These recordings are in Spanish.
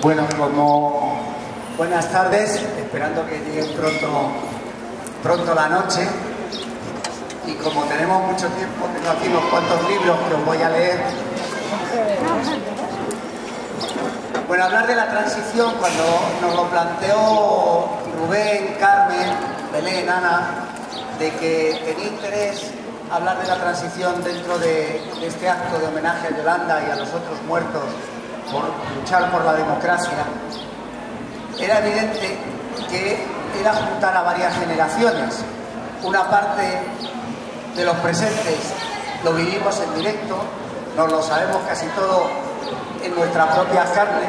Bueno, como buenas tardes, esperando que llegue pronto la noche. Y como tenemos mucho tiempo, tengo aquí unos cuantos libros que os voy a leer. Bueno, hablar de la transición, cuando nos lo planteó Rubén, Carmen, Belén, Ana, de que tenía interés hablar de la transición dentro de este acto de homenaje a Yolanda y a los otros muertos por luchar por la democracia, era evidente que era juntar a varias generaciones. Una parte de los presentes lo vivimos en directo, nos lo sabemos casi todo en nuestra propia carne,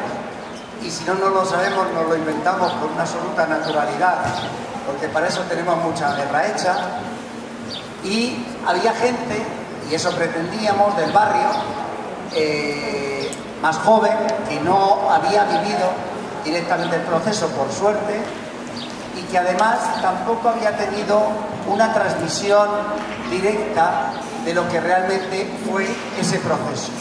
y si no nos lo sabemos nos lo inventamos con una absoluta naturalidad, porque para eso tenemos mucha guerra hecha. Y había gente, y eso pretendíamos, del barrio más joven, que no había vivido directamente el proceso, por suerte, y que además tampoco había tenido una transmisión directa de lo que realmente fue ese proceso.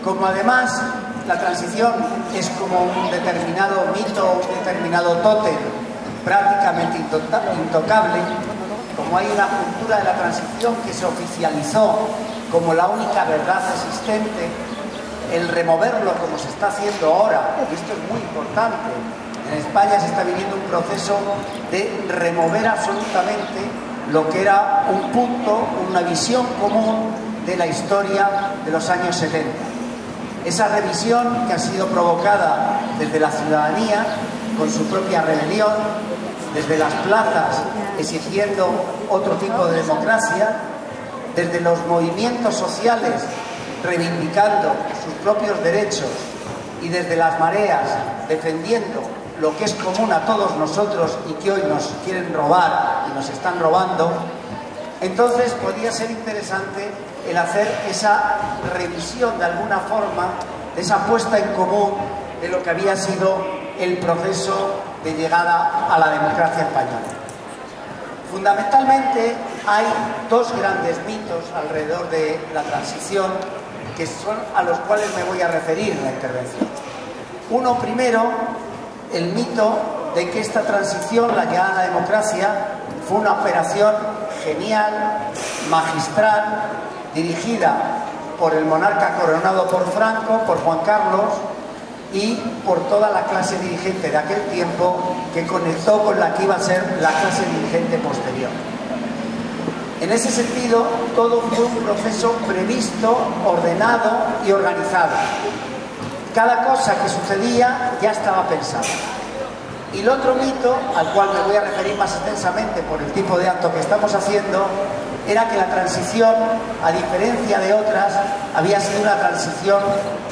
Como además la transición es como un determinado mito, un determinado tótem prácticamente intocable, como hay una cultura de la transición que se oficializó como la única verdad existente, el removerlo como se está haciendo ahora, y esto es muy importante, en España se está viviendo un proceso de remover absolutamente lo que era un punto, una visión común de la historia de los años 70. Esa revisión que ha sido provocada desde la ciudadanía, con su propia rebelión, desde las plazas exigiendo otro tipo de democracia, desde los movimientos sociales reivindicando sus propios derechos y desde las mareas defendiendo lo que es común a todos nosotros y que hoy nos quieren robar y nos están robando. Entonces podría ser interesante el hacer esa revisión de alguna forma, de esa puesta en común de lo que había sido el proceso de llegada a la democracia española. Fundamentalmente hay dos grandes mitos alrededor de la transición que son a los cuales me voy a referir en la intervención. Uno primero, el mito de que esta transición, la llegada a la democracia, fue una operación genial, magistral, dirigida por el monarca coronado por Franco, por Juan Carlos, y por toda la clase dirigente de aquel tiempo, que conectó con la que iba a ser la clase dirigente posterior. En ese sentido, todo fue un proceso previsto, ordenado y organizado. Cada cosa que sucedía ya estaba pensada. Y el otro mito, al cual me voy a referir más extensamente por el tipo de acto que estamos haciendo, era que la transición, a diferencia de otras, había sido una transición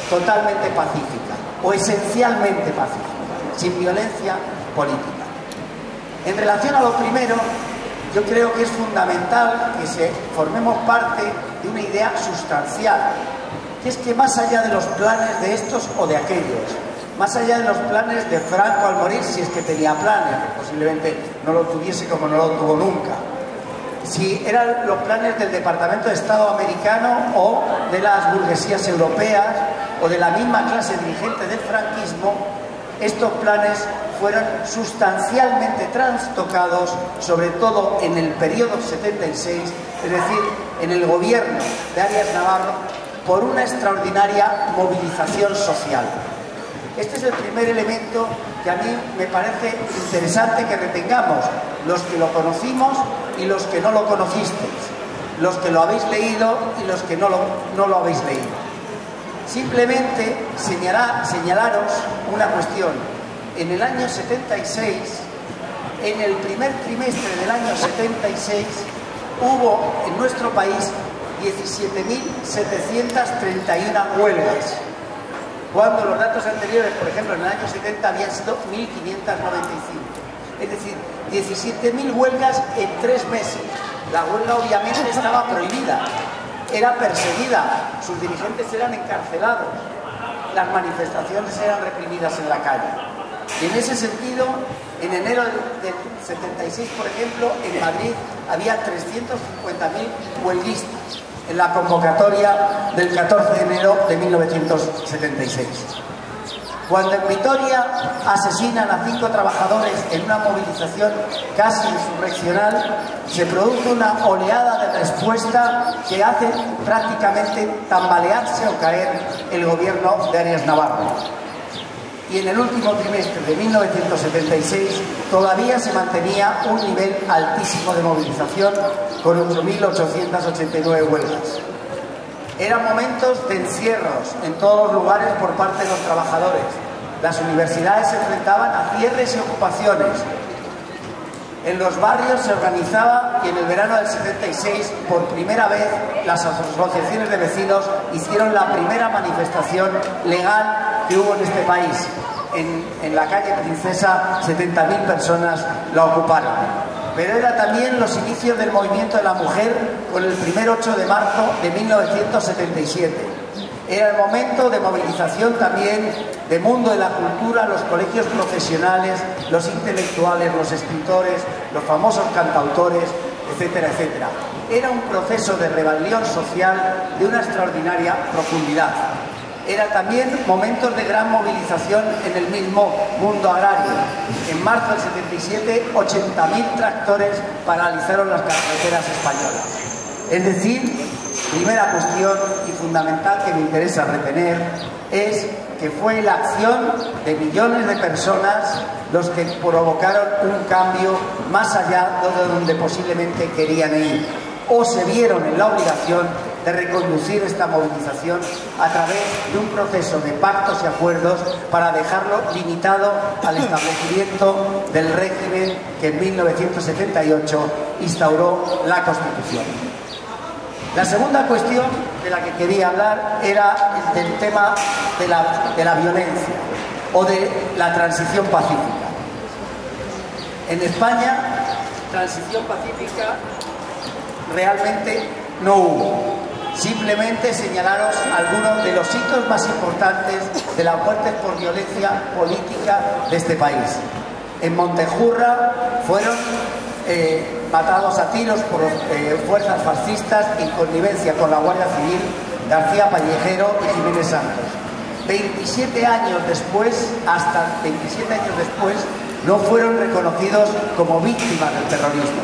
totalmente pacífica, o esencialmente pacífica, sin violencia política. En relación a lo primero, yo creo que es fundamental que formemos parte de una idea sustancial, que es que más allá de los planes de estos o de aquellos, más allá de los planes de Franco al morir, si es que tenía planes, que posiblemente no lo tuviese como no lo tuvo nunca, si eran los planes del Departamento de Estado americano o de las burguesías europeas o de la misma clase dirigente del franquismo, estos planes fueron sustancialmente trastocados, sobre todo en el periodo 76, es decir, en el gobierno de Arias Navarro, por una extraordinaria movilización social. Este es el primer elemento que a mí me parece interesante que retengamos, los que lo conocimos y los que no lo conocisteis, los que lo habéis leído y los que no lo habéis leído. Simplemente señalaros una cuestión. En el año 76, en el primer trimestre del año 76, hubo en nuestro país 17.731 huelgas, cuando los datos anteriores, por ejemplo, en el año 70 habían sido 1.595. Es decir, 17.000 huelgas en 3 meses. La huelga obviamente estaba prohibida, era perseguida, sus dirigentes eran encarcelados, las manifestaciones eran reprimidas en la calle. Y en ese sentido, en enero del 76, por ejemplo, en Madrid había 350.000 huelguistas en la convocatoria del 14 de enero de 1976. Cuando en Vitoria asesinan a 5 trabajadores en una movilización casi insurreccional, se produce una oleada de respuesta que hace prácticamente tambalearse o caer el gobierno de Arias Navarro. Y en el último trimestre de 1976 todavía se mantenía un nivel altísimo de movilización con 8.889 huelgas. Eran momentos de encierros en todos los lugares por parte de los trabajadores. Las universidades se enfrentaban a cierres y ocupaciones. En los barrios se organizaba y en el verano del 76, por primera vez, las asociaciones de vecinos hicieron la primera manifestación legal que hubo en este país. En la calle Princesa, 70.000 personas la ocuparon. Pero era también los inicios del movimiento de la mujer con el primer 8 de marzo de 1977. Era el momento de movilización también del mundo de la cultura, los colegios profesionales, los intelectuales, los escritores, los famosos cantautores, etcétera, etcétera. Era un proceso de rebelión social de una extraordinaria profundidad. Era también momentos de gran movilización en el mismo mundo agrario. En marzo del 77, 80.000 tractores paralizaron las carreteras españolas. Es decir, primera cuestión y fundamental que me interesa retener es que fue la acción de millones de personas los que provocaron un cambio más allá de donde posiblemente querían ir, o se vieron en la obligación de reconducir esta movilización a través de un proceso de pactos y acuerdos para dejarlo limitado al establecimiento del régimen que en 1978 instauró la Constitución. La segunda cuestión de la que quería hablar era del tema de la violencia o de la transición pacífica. En España, transición pacífica realmente no hubo. Simplemente señalaros algunos de los hitos más importantes de las muertes por violencia política de este país. En Montejurra fueron matados a tiros por fuerzas fascistas en connivencia con la Guardia Civil García Pallejero y Jiménez Santos. 27 años después, hasta 27 años después, no fueron reconocidos como víctimas del terrorismo.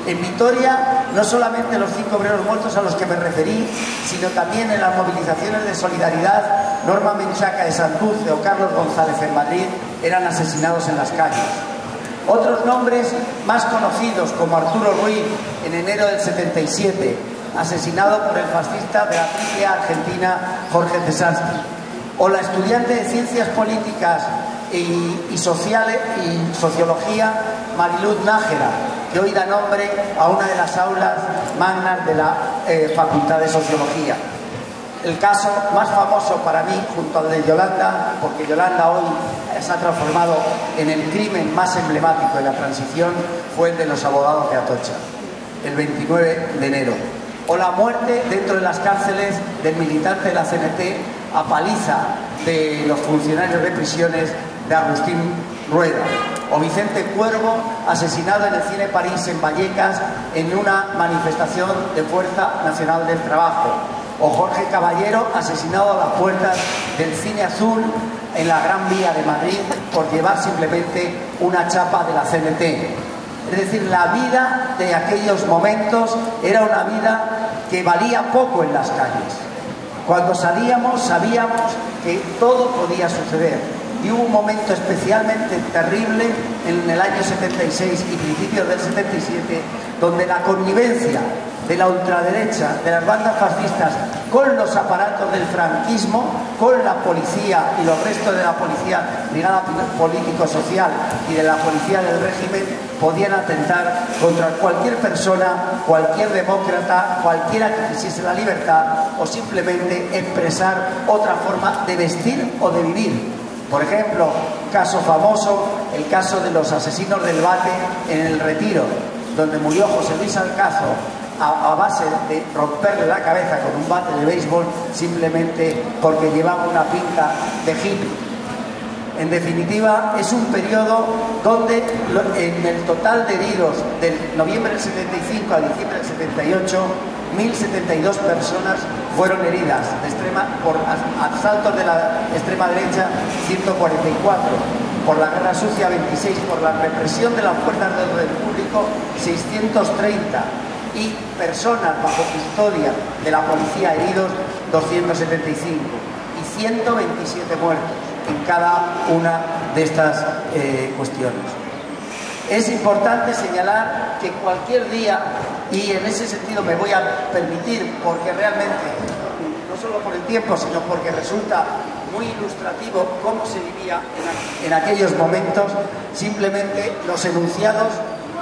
En Vitoria, no solamente los 5 obreros muertos a los que me referí, sino también en las movilizaciones de solidaridad, Norma Menchaca de Santurce o Carlos González en Madrid eran asesinados en las calles. Otros nombres más conocidos, como Arturo Ruiz en enero del 77, asesinado por el fascista de la Triple A argentina Jorge Tesansky, o la estudiante de Ciencias Políticas y Sociología Mariluz Nájera, que hoy da nombre a una de las aulas magnas de la Facultad de Sociología. El caso más famoso para mí, junto al de Yolanda, porque Yolanda hoy se ha transformado en el crimen más emblemático de la transición, fue el de los abogados de Atocha, el 29 de enero. O la muerte dentro de las cárceles del militante de la CNT a paliza de los funcionarios de prisiones de Agustín Rueda. O Vicente Cuervo, asesinado en el Cine París en Vallecas en una manifestación de Fuerza Nacional del Trabajo. O Jorge Caballero, asesinado a las puertas del Cine Azul en la Gran Vía de Madrid por llevar simplemente una chapa de la CNT. Es decir, la vida de aquellos momentos era una vida que valía poco en las calles. Cuando salíamos sabíamos que todo podía suceder. Y hubo un momento especialmente terrible en el año 76 y principios del 77, donde la connivencia de la ultraderecha, de las bandas fascistas, con los aparatos del franquismo, con la policía y los restos de la policía ligada político-social y de la policía del régimen, podían atentar contra cualquier persona, cualquier demócrata, cualquiera que quisiese la libertad o simplemente expresar otra forma de vestir o de vivir. Por ejemplo, caso famoso, el caso de los asesinos del bate en el Retiro, donde murió José Luis Alcazo a base de romperle la cabeza con un bate de béisbol simplemente porque llevaba una pinta de hippie. En definitiva, es un periodo donde en el total de heridos del noviembre del 75 a diciembre del 78, 1.072 personas fueron heridas por asaltos de la extrema derecha 144, por la guerra sucia 26, por la represión de las fuerzas de orden público 630 y personas bajo custodia de la policía heridos 275 y 127 muertos en cada una de estas cuestiones. Es importante señalar que cualquier día, y en ese sentido me voy a permitir, porque realmente, no solo por el tiempo, sino porque resulta muy ilustrativo cómo se vivía en aquellos momentos, simplemente los enunciados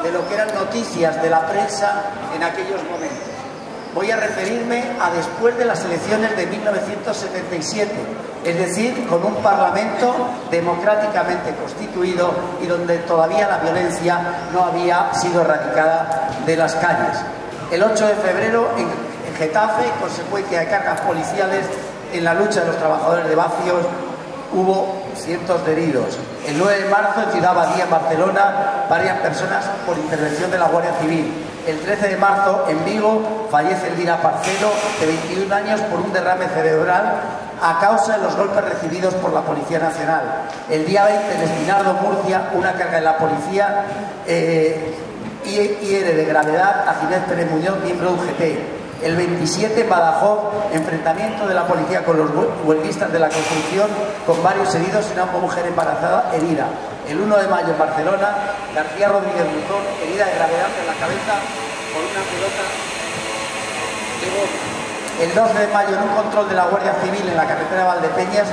de lo que eran noticias de la prensa en aquellos momentos. Voy a referirme a después de las elecciones de 1977, es decir, con un Parlamento democráticamente constituido y donde todavía la violencia no había sido erradicada de las calles. El 8 de febrero en Getafe, en consecuencia de cargas policiales en la lucha de los trabajadores de Bacios, hubo cientos de heridos. El 9 de marzo en Ciudad Badía, en Barcelona, varias personas por intervención de la Guardia Civil. El 13 de marzo en Vigo fallece Elvira Parcero, de 21 años, por un derrame cerebral a causa de los golpes recibidos por la Policía Nacional. El día 20 en Espinardo, Murcia, una carga de la policía hiere de gravedad a Ginés Pérez Muñoz, miembro de UGT. El 27 en Badajoz, enfrentamiento de la policía con los huelguistas de la construcción, con varios heridos y una mujer embarazada herida. El 1 de mayo en Barcelona, García Rodríguez Buzón, herida de gravedad en la cabeza por una pelota de goma. El 12 de mayo, en un control de la Guardia Civil en la carretera de Valdepeñas,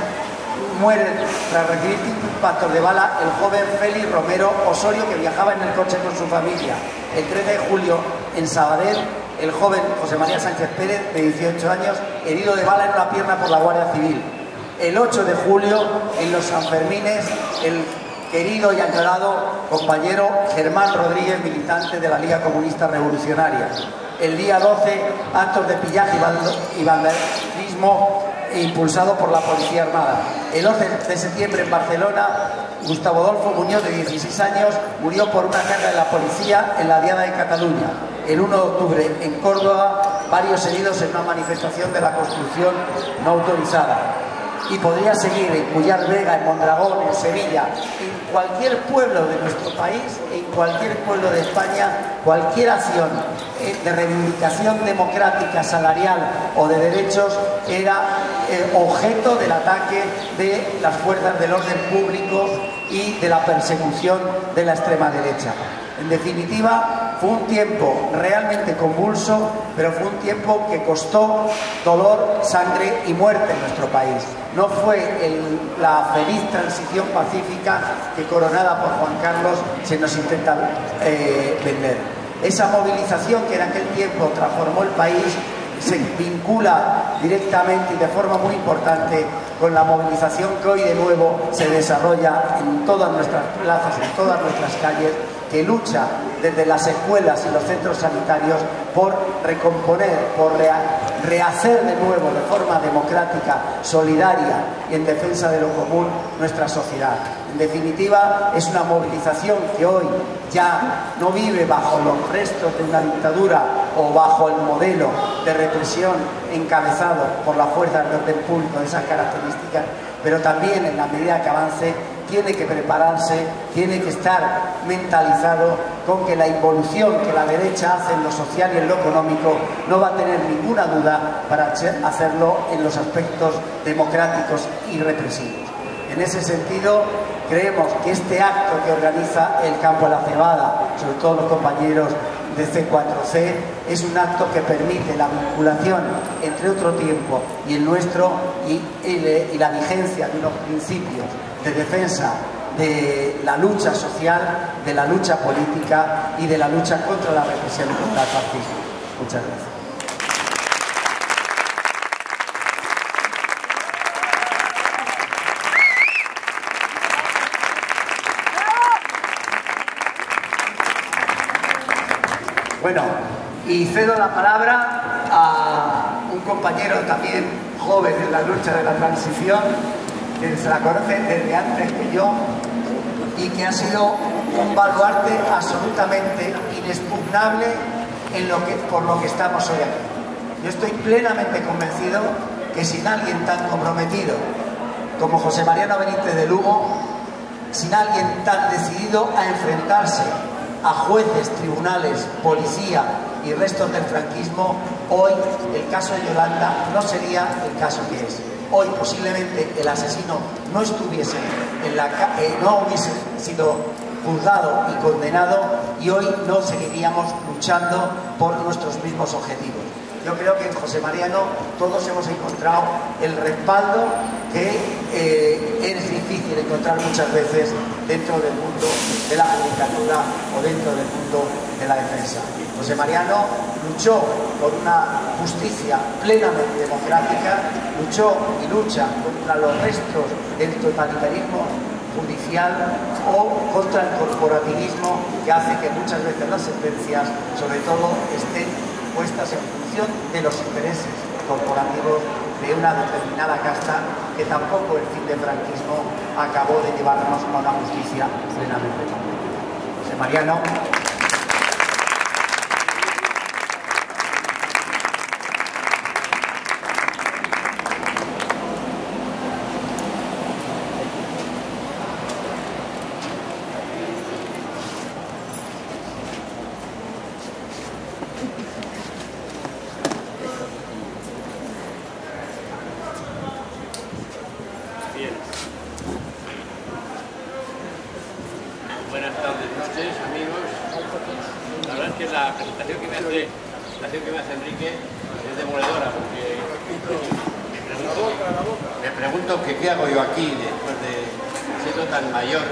muere tras recibir impactos de bala el joven Félix Romero Osorio, que viajaba en el coche con su familia. El 13 de julio en Sabadell, el joven José María Sánchez Pérez, de 18 años, herido de bala en una pierna por la Guardia Civil. El 8 de julio, en los Sanfermines, el querido y añorado compañero Germán Rodríguez, militante de la Liga Comunista Revolucionaria. El día 12, actos de pillaje y vandalismo impulsado por la Policía Armada. El 11 de septiembre en Barcelona, Gustavo Adolfo Muñoz, de 16 años, murió por una carga de la policía en la Diada de Cataluña. El 1 de octubre en Córdoba, varios heridos en una manifestación de la construcción no autorizada. Y podría seguir en Cuyar Vega, en Mondragón, en Sevilla, en cualquier pueblo de nuestro país, en cualquier pueblo de España, cualquier acción de reivindicación democrática, salarial o de derechos era objeto del ataque de las fuerzas del orden público y de la persecución de la extrema derecha. En definitiva, fue un tiempo realmente convulso, pero fue un tiempo que costó dolor, sangre y muerte en nuestro país. No fue la feliz transición pacífica que, coronada por Juan Carlos, se nos intenta vender. Esa movilización que en aquel tiempo transformó el país se vincula directamente y de forma muy importante con la movilización que hoy de nuevo se desarrolla en todas nuestras plazas, en todas nuestras calles, que lucha desde las escuelas y los centros sanitarios por recomponer, por rehacer de nuevo de forma democrática, solidaria y en defensa de lo común nuestra sociedad. En definitiva, es una movilización que hoy ya no vive bajo los restos de una dictadura o bajo el modelo de represión encabezado por las fuerzas de orden público de esas características, pero también en la medida que avance tiene que prepararse, tiene que estar mentalizado con que la involución que la derecha hace en lo social y en lo económico no va a tener ninguna duda para hacerlo en los aspectos democráticos y represivos. En ese sentido, creemos que este acto que organiza el Campo de la Cebada, sobre todo los compañeros de C4C, es un acto que permite la vinculación entre otro tiempo y el nuestro y la vigencia de unos principios de defensa de la lucha social, de la lucha política y de la lucha contra la represión y contra el fascismo. Muchas gracias. Bueno, y cedo la palabra a un compañero también joven en la lucha de la transición, que se la conoce desde antes que yo y que ha sido un baluarte absolutamente inexpugnable por lo que estamos hoy aquí. Yo estoy plenamente convencido que sin alguien tan comprometido como José Mariano Benítez de Lugo, sin alguien tan decidido a enfrentarse a jueces, tribunales, policía y restos del franquismo, hoy el caso de Yolanda no sería el caso que es. Hoy posiblemente el asesino no estuviese no hubiese sido juzgado y condenado, y hoy no seguiríamos luchando por nuestros mismos objetivos. Yo creo que en José Mariano todos hemos encontrado el respaldo que es difícil encontrar muchas veces dentro del mundo de la judicatura o dentro del mundo de la defensa. José Mariano luchó por una justicia plenamente democrática, luchó y lucha contra los restos del totalitarismo judicial o contra el corporativismo que hace que muchas veces las sentencias, sobre todo, estén puestas en función de los intereses corporativos de una determinada casta, que tampoco el fin del franquismo acabó de llevarnos a una justicia plenamente completa. José Mariano. Buenas tardes, noches, amigos. La verdad es que la presentación que me hace Enrique es demoledora, porque me pregunto que qué hago yo aquí después de siendo tan mayor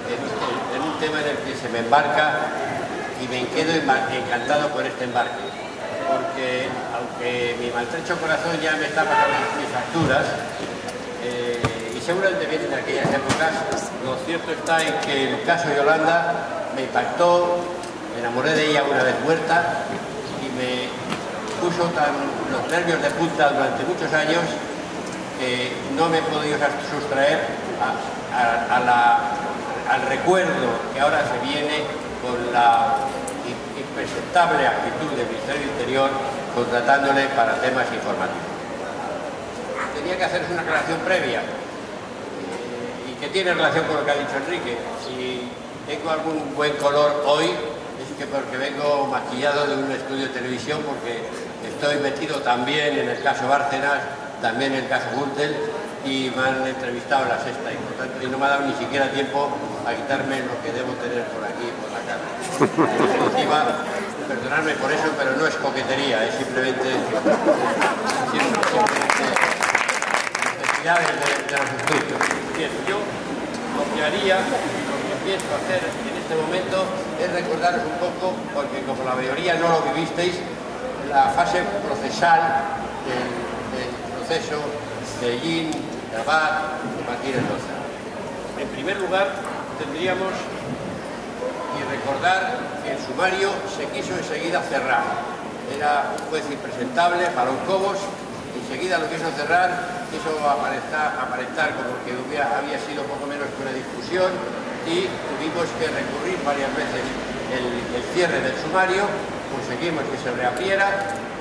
en un tema en el que se me embarca y me quedo encantado con este embarque, porque aunque mi maltrecho corazón ya me está pasando mis facturas, y seguramente vienen de aquellas épocas, lo cierto está en que el caso Yolanda me impactó, me enamoré de ella una vez muerta y me puso los nervios de punta durante muchos años que no me he podido sustraer al recuerdo que ahora se viene con la impresentable actitud del Ministerio del Interior contratándole para temas informativos. Tenía que hacerse una aclaración previa y que tiene relación con lo que ha dicho Enrique. Si tengo algún buen color hoy es que porque vengo maquillado de un estudio de televisión, porque estoy metido también en el caso Bárcenas, también en el caso Gürtel, y me han entrevistado en La Sexta y por tanto no me ha dado ni siquiera tiempo a quitarme lo que debo tener por aquí por la cara. En definitiva, perdonadme por eso, pero no es coquetería, es simplemente de los estudios. Bien, yo lo que haría, lo que pienso hacer en este momento es recordaros un poco, porque como la mayoría no lo vivisteis, la fase procesal del proceso de Hellín, de Abad, de Martínez Loza. En primer lugar, tendríamos que recordar que el sumario se quiso enseguida cerrar. Era un juez impresentable, Barón Cobos, enseguida lo quiso cerrar, quiso aparentar como que había sido poco menos que una discusión, y tuvimos que recurrir varias veces el cierre del sumario, conseguimos que se reabriera,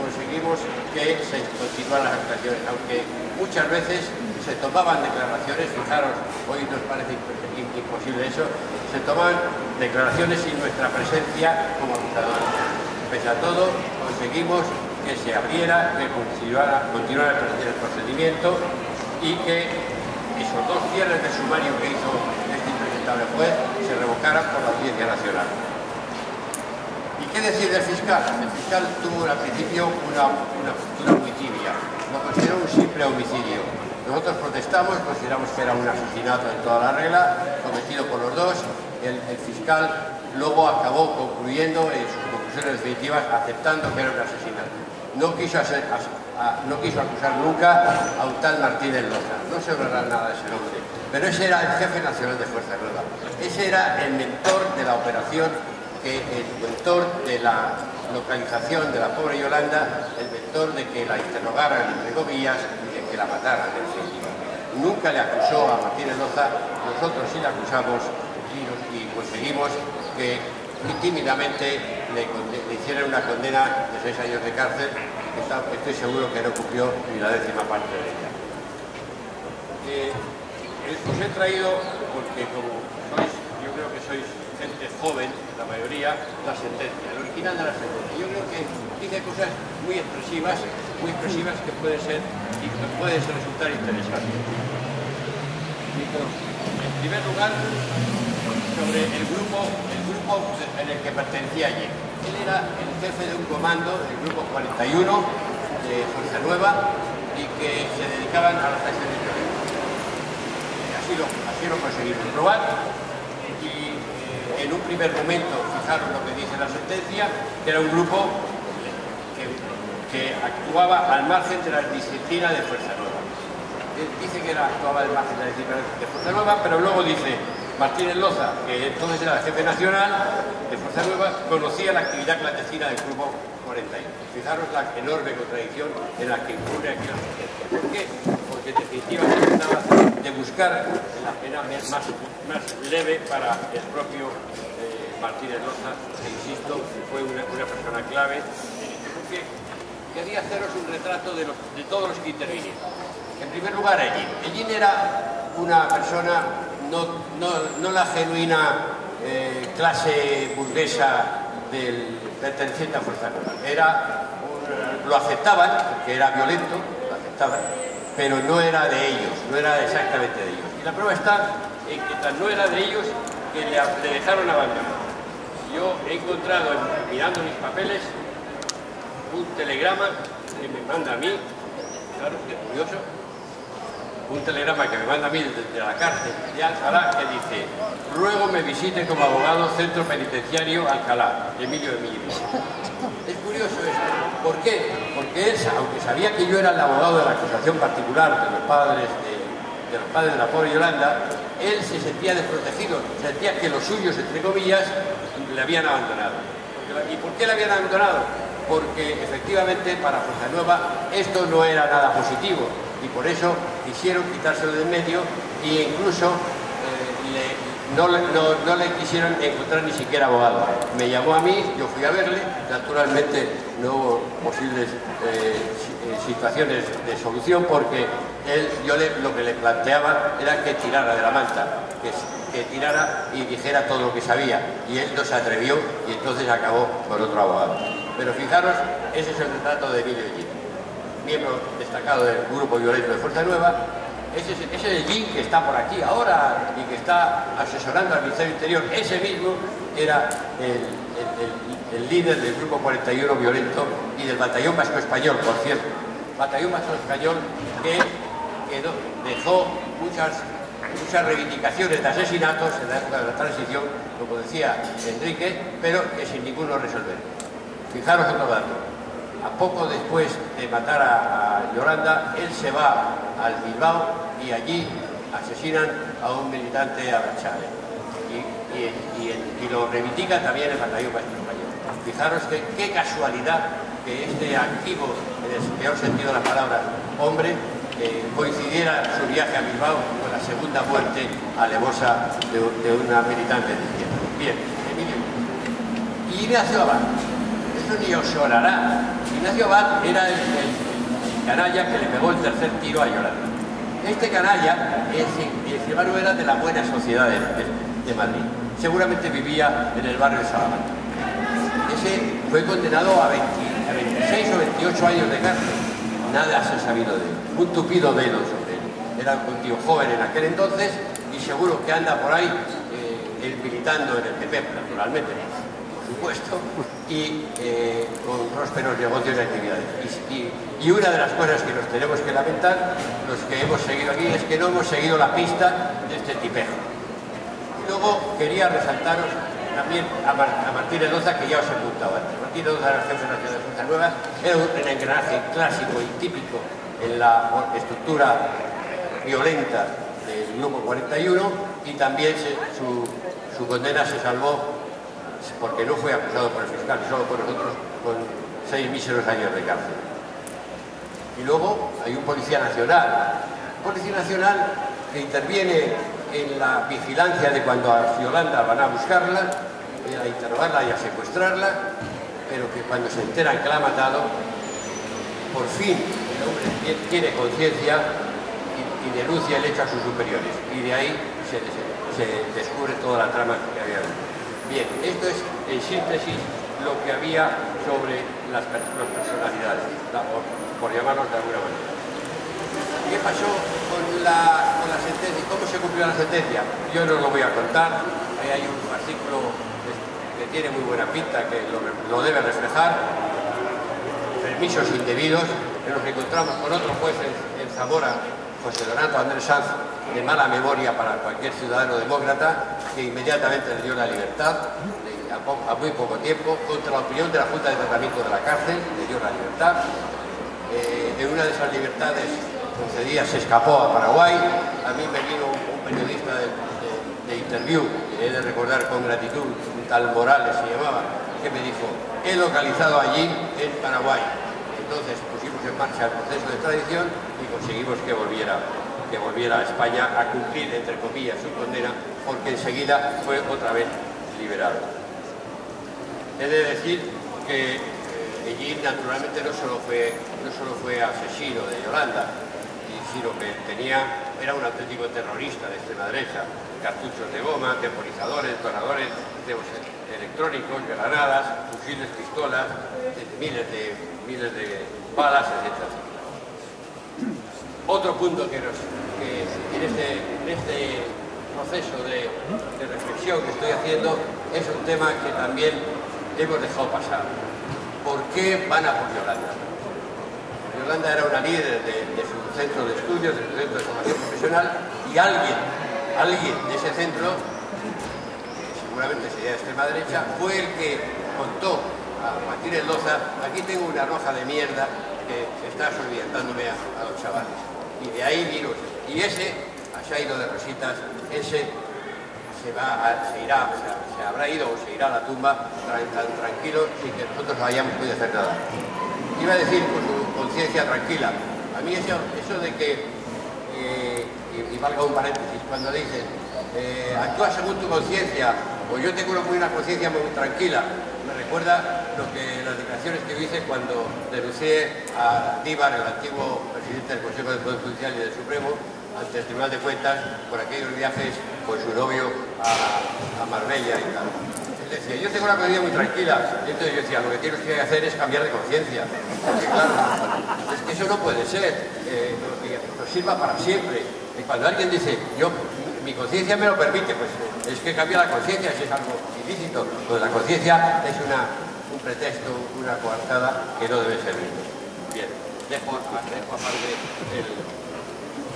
conseguimos que se continuaran las actuaciones, aunque muchas veces se tomaban declaraciones, fijaros, hoy nos parece imposible eso, se tomaban declaraciones sin nuestra presencia como acusadores. Pese a todo, conseguimos que se abriera, que continuara el procedimiento y que esos dos cierres de sumario que hizo este impresentable juez se revocaran por la Audiencia Nacional. ¿Y qué decir del fiscal? El fiscal tuvo al principio una postura muy tibia, lo consideró un simple homicidio. Nosotros protestamos, consideramos que era un asesinato en toda la regla, cometido por los dos. El fiscal luego acabó concluyendo en sus conclusiones definitivas aceptando que era un asesinato. No quiso acusar nunca a un tal Martínez Loza, no se hablará nada de ese nombre, pero ese era el jefe nacional de Fuerza Nueva, ese era el mentor de la operación, el mentor de la localización de la pobre Yolanda, el mentor de que la interrogaran, entre comillas, y de que la mataran, en definitiva. Nunca le acusó a Martínez Loza, nosotros sí le acusamos y conseguimos que tímidamente le hicieran una condena de 6 años de cárcel, estoy seguro que no cumplió ni la 10ª parte de ella. Os he traído, porque como sois, yo creo que sois gente joven, la mayoría, la sentencia, el original de la sentencia. Yo creo que dice cosas muy expresivas que pueden resultar interesantes. En primer lugar, sobre el grupo en el que pertenecía allí. Él era el jefe de un comando del grupo 41 de Fuerza Nueva y que se dedicaban a las acciones violentas. Así lo conseguimos probar y en un primer momento, fijaros lo que dice la sentencia, que era un grupo que actuaba al margen de la disciplina de Fuerza Nueva. Dice que actuaba al margen de la disciplina de Fuerza Nueva, pero luego dice Martínez Loza, que entonces era el jefe nacional de Fuerza Nueva, conocía la actividad clandestina del grupo 41. Fijaros la enorme contradicción en la que incurre aquí la sentencia. ¿Por qué? Porque en definitiva se trataba de buscar la pena más leve para el propio Martínez Loza, que insisto, fue una persona clave en esto. Porque quería haceros un retrato de todos los que intervinieron. En primer lugar, Ellín era una persona, no la genuina clase burguesa perteneciente a Fuerza Nueva. Lo aceptaban, porque era violento, lo aceptaban, pero no era de ellos, no era exactamente de ellos. Y la prueba está en que tal no era de ellos que le dejaron abandonar. Yo he encontrado, mirando mis papeles, un telegrama que me manda a mí, claro, qué curioso, un telegrama que me manda a mí desde la cárcel de Alcalá que dice: ruego me visite como abogado Centro Penitenciario Alcalá, Emilio de Millán. Es curioso esto. ¿Por qué? Porque él, aunque sabía que yo era el abogado de la acusación particular de los padres de la pobre Yolanda, él se sentía desprotegido, sentía que los suyos, entre comillas, le habían abandonado. ¿Y por qué le habían abandonado? Porque efectivamente para Fuerza Nueva esto no era nada positivo y por eso quisieron quitárselo de en medio e incluso no le quisieron encontrar ni siquiera abogado. Me llamó a mí, yo fui a verle, naturalmente no hubo posibles situaciones de solución porque lo que le planteaba era que tirara de la manta, que tirara y dijera todo lo que sabía, y él no se atrevió y entonces acabó con otro abogado. Pero fijaros, ese es el retrato de Emilio Ellín, miembro destacado del grupo violento de Fuerza Nueva. Ese es el Ellín que está por aquí ahora y que está asesorando al Ministerio Interior. Ese mismo era el líder del grupo 41 violento y del Batallón Vasco Español, por cierto. Batallón Vasco Español que dejó muchas reivindicaciones de asesinatos en la época de la transición, como decía Enrique, pero que sin ninguno resolver. Fijaros otro dato. A poco después de matar a Yolanda, él se va al Bilbao y allí asesinan a un militante abertzale. Y lo reivindica también el Batallón Vasco Español. Fijaros qué casualidad que este activo, en el peor sentido de la palabra, hombre, coincidiera su viaje a Bilbao con la segunda muerte alevosa de una militante de izquierda. Bien, Emilio. Y Ignacio Abad. Eso ni os sonará. Ignacio Abad era el canalla que le pegó el tercer tiro a Yolanda. Este canalla, sin embargo, era de la buena sociedad de Madrid. Seguramente vivía en el barrio de Salamanca. Ese fue condenado a 26 o 28 años de cárcel. Nada se ha sabido de él. Un tupido velo sobre él. Era un tío joven en aquel entonces y seguro que anda por ahí él militando en el PP, naturalmente, por supuesto, y con prósperos negocios y actividades. Y una de las cosas que nos tenemos que lamentar, los que hemos seguido aquí, es que no hemos seguido la pista de este tipejo. Y luego quería resaltaros también a Martínez Loza, que ya os he apuntado antes. Martínez Loza era el jefe nacional de Fuerza Nueva, era un engranaje clásico y típico en la estructura violenta del grupo 41 y también su condena se salvó porque no fue acusado por el fiscal, solo por nosotros, con 6 míseros años de cárcel. Y luego hay un policía nacional que interviene en la vigilancia de cuando a Yolanda van a buscarla, a interrogarla y a secuestrarla, pero que cuando se enteran que la ha matado, por fin el hombre tiene conciencia y denuncia el hecho a sus superiores. Y de ahí se descubre toda la trama que había. Bien, esto es en síntesis lo que había sobre las personalidades, por llamarlos de alguna manera. ¿Qué pasó con la sentencia? ¿Cómo se cumplió la sentencia? Yo no lo voy a contar. Ahí hay un artículo que tiene muy buena pinta, que lo debe reflejar. Permisos indebidos. Nos encontramos con otro juez en Zamora, José Donato Andrés Sanz, de mala memoria para cualquier ciudadano demócrata, que inmediatamente le dio la libertad, a muy poco tiempo, contra la opinión de la Junta de Tratamiento de la Cárcel, le dio la libertad. En una de esas libertades concedidas se escapó a Paraguay. A mí me vino un periodista de Interview, he de recordar con gratitud, un tal Morales se llamaba, que me dijo: he localizado allí en Paraguay. Entonces pusimos en marcha el proceso de extradición y conseguimos que volviera a España a cumplir, entre comillas, su condena, porque enseguida fue otra vez liberado. He de decir que Ellín naturalmente no solo fue asesino de Yolanda, sino que era un auténtico terrorista de extrema derecha: cartuchos de goma, temporizadores, detonadores electrónicos, granadas, fusiles, pistolas, miles de balas, etc. Otro punto que en este proceso de reflexión que estoy haciendo es un tema que también hemos dejado pasar. ¿Por qué van a por Yolanda? Yolanda era una líder de su centro de estudios, de su centro de formación profesional, y alguien de ese centro, que seguramente sería de extrema derecha, fue el que contó a Martínez Loza: aquí tengo una roja de mierda que está solventándome a los chavales. Y de ahí vino. Y ese se ha ido de rositas, ese se habrá ido o se irá a la tumba tan tranquilo sin que nosotros no hayamos podido hacer nada. Iba a decir con su conciencia tranquila. A mí eso de que, y valga un paréntesis, cuando dicen actúa según tu conciencia, o yo tengo una conciencia muy tranquila, me recuerda las declaraciones que hice cuando denuncié a Díbar, el antiguo presidente del Consejo de Poder Judicial y del Supremo, ante el Tribunal de Cuentas por aquellos viajes con su novio a Marbella y tal. Él decía: yo tengo una conciencia muy tranquila. Y entonces yo decía: lo que tienes que hacer es cambiar de conciencia. Porque claro, es que eso no puede ser. Nos sirva para siempre. Y cuando alguien dice: mi conciencia me lo permite, pues es que cambia la conciencia, si es algo ilícito. Pues la conciencia es un pretexto, una coartada que no debe servir. Bien, dejo aparte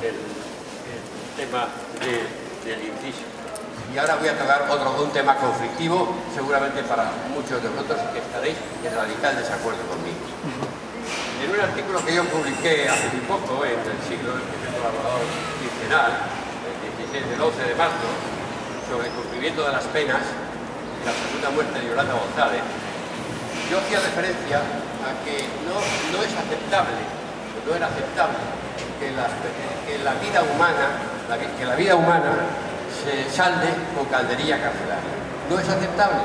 el tema del inciso. Y ahora voy a tocar un tema conflictivo, seguramente para muchos de vosotros que estaréis en radical desacuerdo conmigo. En un artículo que yo publiqué hace muy poco, en el siglo, que es el colaborador quincenal, el 11 de marzo, sobre el cumplimiento de las penas y la segunda muerte de Yolanda González, yo hacía referencia a que no era aceptable que la vida humana se salde con calderilla carcelaria. No es aceptable.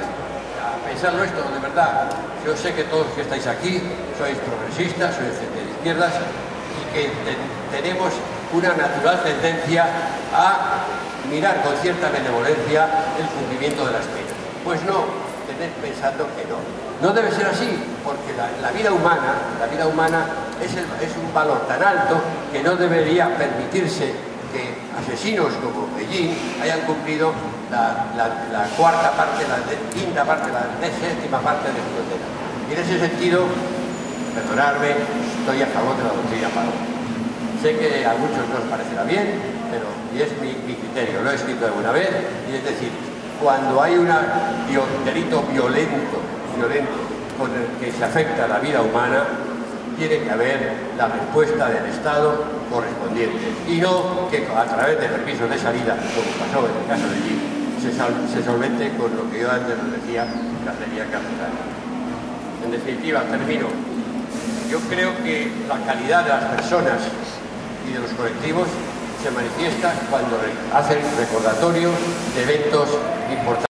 A pensarlo esto, de verdad. Yo sé que todos los que estáis aquí sois progresistas, sois de izquierdas, y que tenemos una natural tendencia a mirar con cierta benevolencia el cumplimiento de las penas. Pues no, tened pensando que no. No debe ser así, porque la vida humana es un valor tan alto que no debería permitirse que asesinos como Ellín hayan cumplido la cuarta parte, la quinta parte, la séptima parte de su condena. Y en ese sentido, perdonadme, estoy a favor de la doctrina Parot. Sé que a muchos no os parecerá bien, y es mi criterio, lo he escrito alguna vez, y es decir, cuando hay un delito violento con el que se afecta la vida humana, tiene que haber la respuesta del Estado correspondiente, y no que a través de permisos de salida, como pasó en el caso de Ellín, se solvente con lo que yo antes os decía, cacería carcelaria. En definitiva, termino. Yo creo que la calidad de las personas y de los colectivos se manifiesta cuando hacen recordatorios de eventos importantes.